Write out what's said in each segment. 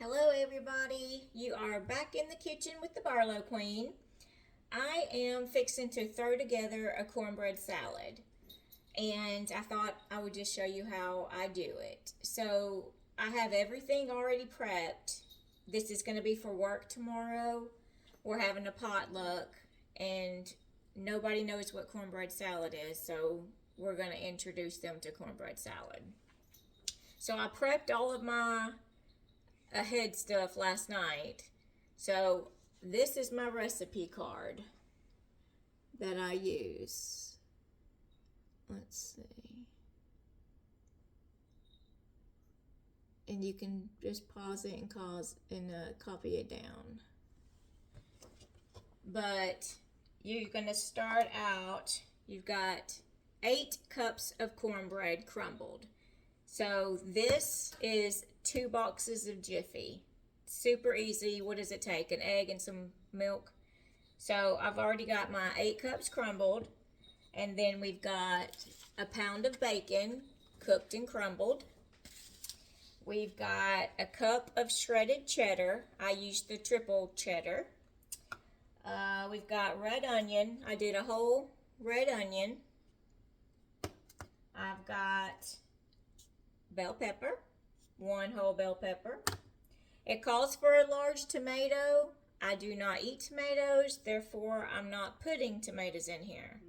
Hello everybody, you are back in the kitchen with the Barlow Queen. I am fixing to throw together a cornbread salad and I thought I would just show you how I do it. So I have everything already prepped. This is going to be for work tomorrow. We're having a potluck and nobody knows what cornbread salad is, so we're going to introduce them to cornbread salad. So I prepped all of my ahead stuff last night. So this is my recipe card that I use. Let's see. And you can just pause it and copy it down. But you're going to start out, you've got 8 cups of cornbread crumbled. So this is 2 boxes of Jiffy. Super easy. What does it take? An egg and some milk. So I've already got my 8 cups crumbled. And then we've got a pound of bacon cooked and crumbled. We've got a cup of shredded cheddar. I used the triple cheddar. We've got red onion. I did a whole red onion. I've got bell pepper, 1 whole bell pepper. It calls for a large tomato. I do not eat tomatoes, therefore I'm not putting tomatoes in here.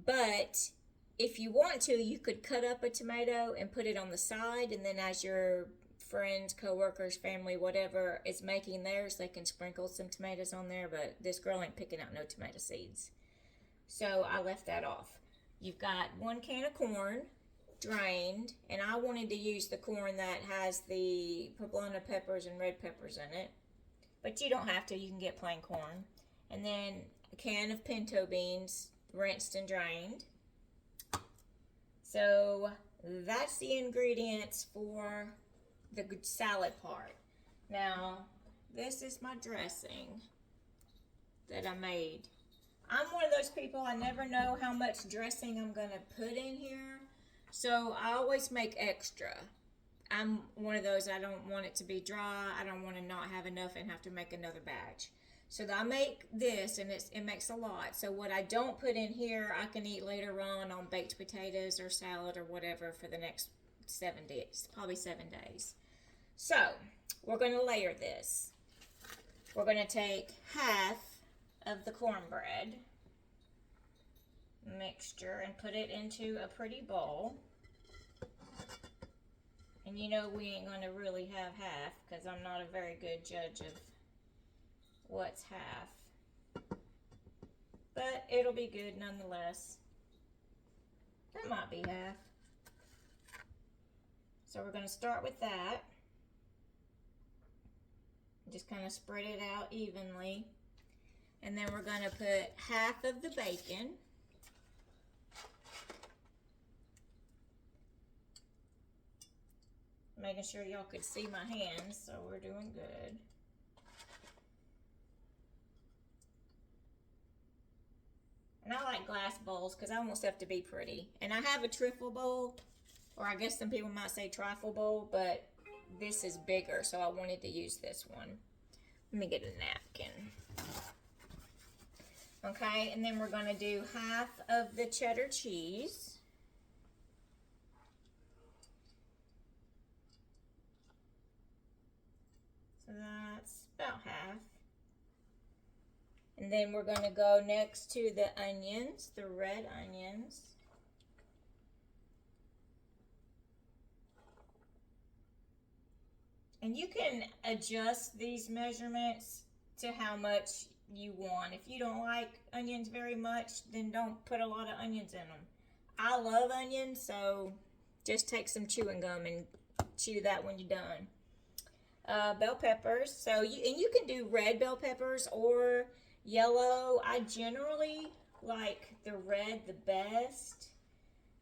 But if you want to, you could cut up a tomato and put it on the side, and then as your friends, co-workers, family, whatever is making theirs, they can sprinkle some tomatoes on there, but this girl ain't picking out no tomato seeds. So I left that off. You've got 1 can of corn, drained, and I wanted to use the corn that has the poblano peppers and red peppers in it, but you don't have to. You can get plain corn. And then a can of pinto beans, rinsed and drained. So that's the ingredients for the salad part. Now this is my dressing that I made. I'm one of those people, I never know how much dressing I'm gonna put in here. So I always make extra. I'm one of those, I don't want it to be dry. I don't want to not have enough and have to make another batch. So I make this and it makes a lot. So what I don't put in here, I can eat later on baked potatoes or salad or whatever for the next 7 days, probably 7 days. So we're going to layer this. We're going to take half of the cornbread mixture and put it into a pretty bowl. And you know we ain't going to really have half because I'm not a very good judge of what's half. But it'll be good nonetheless. That might be half. So we're going to start with that. Just kind of spread it out evenly. And then we're going to put half of the bacon. Making sure y'all could see my hands, so we're doing good. And I like glass bowls because I want stuff to be pretty. And I have a trifle bowl, or I guess some people might say trifle bowl, but this is bigger, so I wanted to use this one. Let me get a napkin. Okay, and then we're going to do half of the cheddar cheese. So that's about half. And then we're going to go next to the onions, the red onions. And you can adjust these measurements to how much you want. If you don't like onions very much, then don't put a lot of onions in them. I love onions, so just take some chewing gum and chew that when you're done. Bell peppers. So you can do red bell peppers or yellow. I generally like the red the best,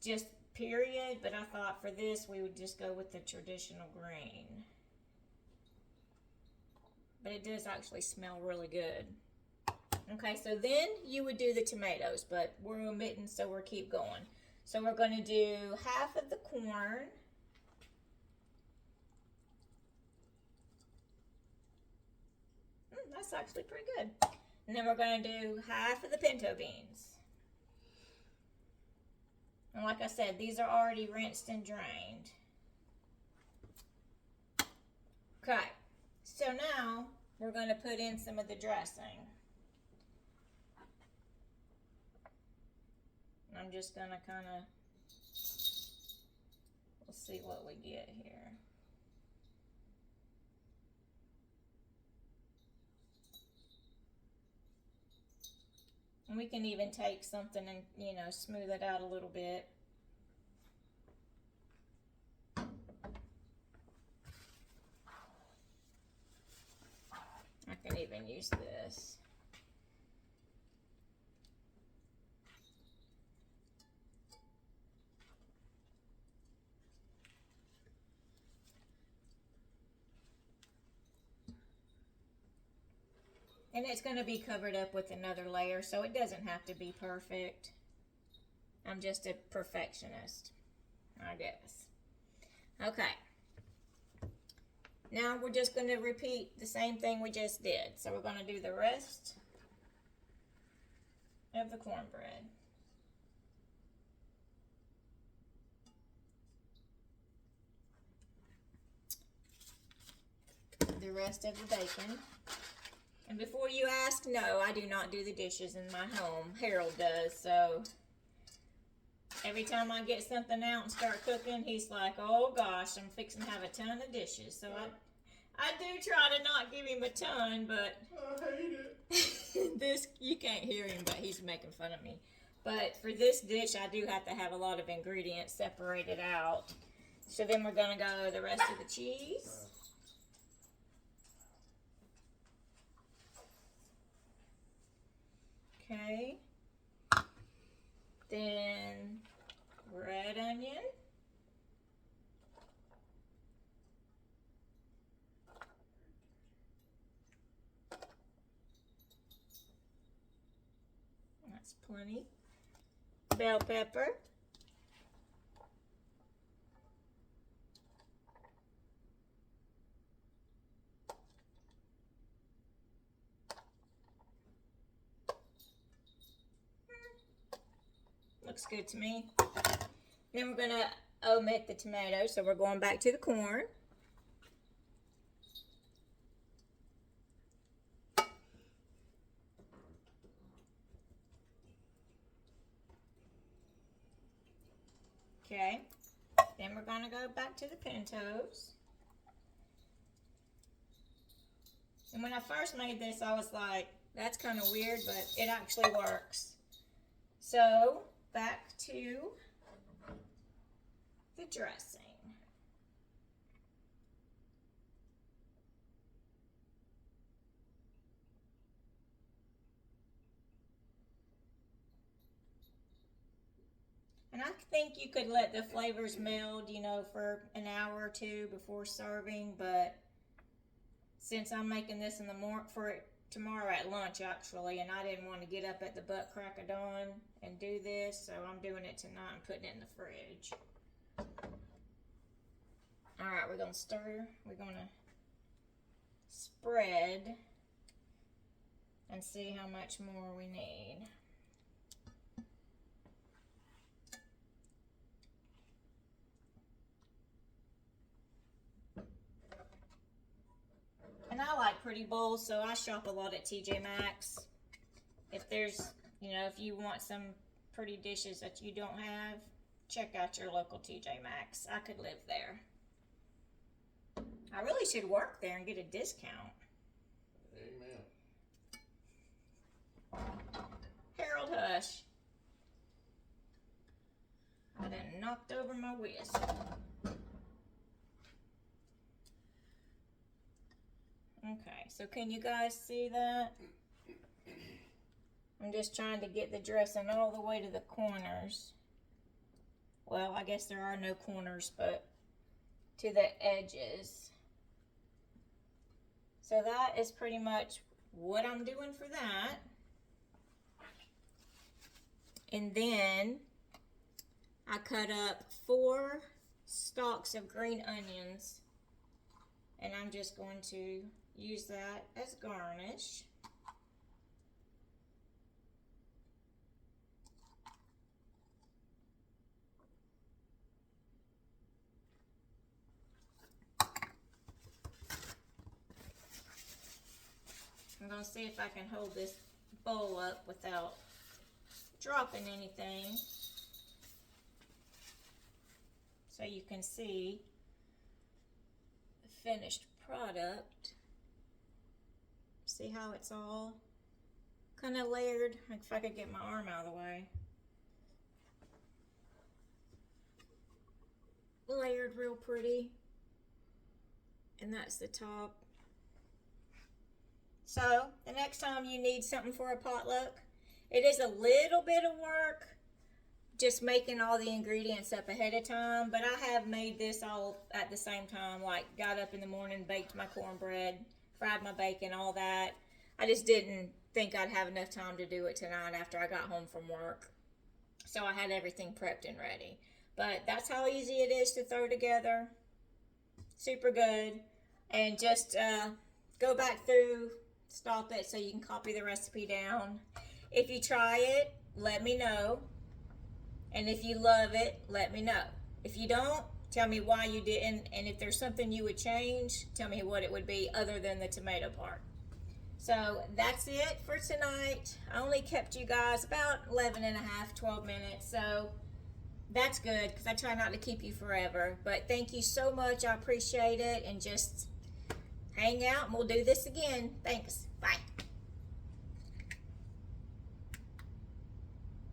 just period. But I thought for this we would just go with the traditional green. But it does actually smell really good. Okay, so then you would do the tomatoes, but we're omitting, so we'll keep going. So we're going to do half of the corn. That's actually pretty good. And then we're going to do half of the pinto beans. And like I said, these are already rinsed and drained. Okay, so now we're going to put in some of the dressing. I'm just going to kind of, we'll see what we get here. And we can even take something and, you know, smooth it out a little bit. I can even use this. And it's going to be covered up with another layer, so it doesn't have to be perfect. I'm just a perfectionist, I guess. Okay. Now we're just going to repeat the same thing we just did. So we're going to do the rest of the cornbread. The rest of the bacon. And before you ask, no, I do not do the dishes in my home. Harold does, so every time I get something out and start cooking, he's like, oh gosh, I'm fixing to have a ton of dishes. So I do try to not give him a ton, but I hate it. This, you can't hear him, but he's making fun of me. But for this dish, I do have to have a lot of ingredients separated out. So then we're gonna go the rest of the cheese. Okay. Then red onion. That's plenty. Bell pepper. Looks good to me. Then we're gonna omit the tomato, so we're going back to the corn. Okay. Then we're gonna go back to the pintos. And when I first made this, I was like, that's kind of weird, but it actually works. So, back to the dressing. And I think you could let the flavors meld, you know, for an hour or two before serving, but since I'm making this in the for tomorrow at lunch actually, and I didn't want to get up at the butt crack of dawn and do this, so I'm doing it tonight and putting it in the fridge. Alright, we're gonna stir, we're gonna spread and see how much more we need. And I like pretty bowls, so I shop a lot at TJ Maxx. If there's, you know, if you want some pretty dishes that you don't have, check out your local TJ Maxx. I could live there. I really should work there and get a discount. Amen. Harold, hush. I done knocked over my whisk. Okay, so can you guys see that? I'm just trying to get the dressing all the way to the corners. Well, I guess there are no corners, but to the edges. So that is pretty much what I'm doing for that. And then I cut up 4 stalks of green onions, and I'm just going to use that as garnish. I'm going to see if I can hold this bowl up without dropping anything, so you can see the finished product. See how it's all kind of layered? If I could get my arm out of the way. Layered real pretty. And that's the top. So the next time you need something for a potluck, it is a little bit of work just making all the ingredients up ahead of time, but I have made this all at the same time. Like, got up in the morning, baked my cornbread, fried my bacon, all that. I just didn't think I'd have enough time to do it tonight after I got home from work. So I had everything prepped and ready. But that's how easy it is to throw together. Super good. And just go back through, stop it so you can copy the recipe down. If you try it, let me know. And if you love it, let me know. If you don't, tell me why you didn't. And if there's something you would change, tell me what it would be other than the tomato part. So that's it for tonight. I only kept you guys about 11 and a half, 12 minutes. So that's good because I try not to keep you forever. But thank you so much. I appreciate it. And just hang out and we'll do this again. Thanks. Bye.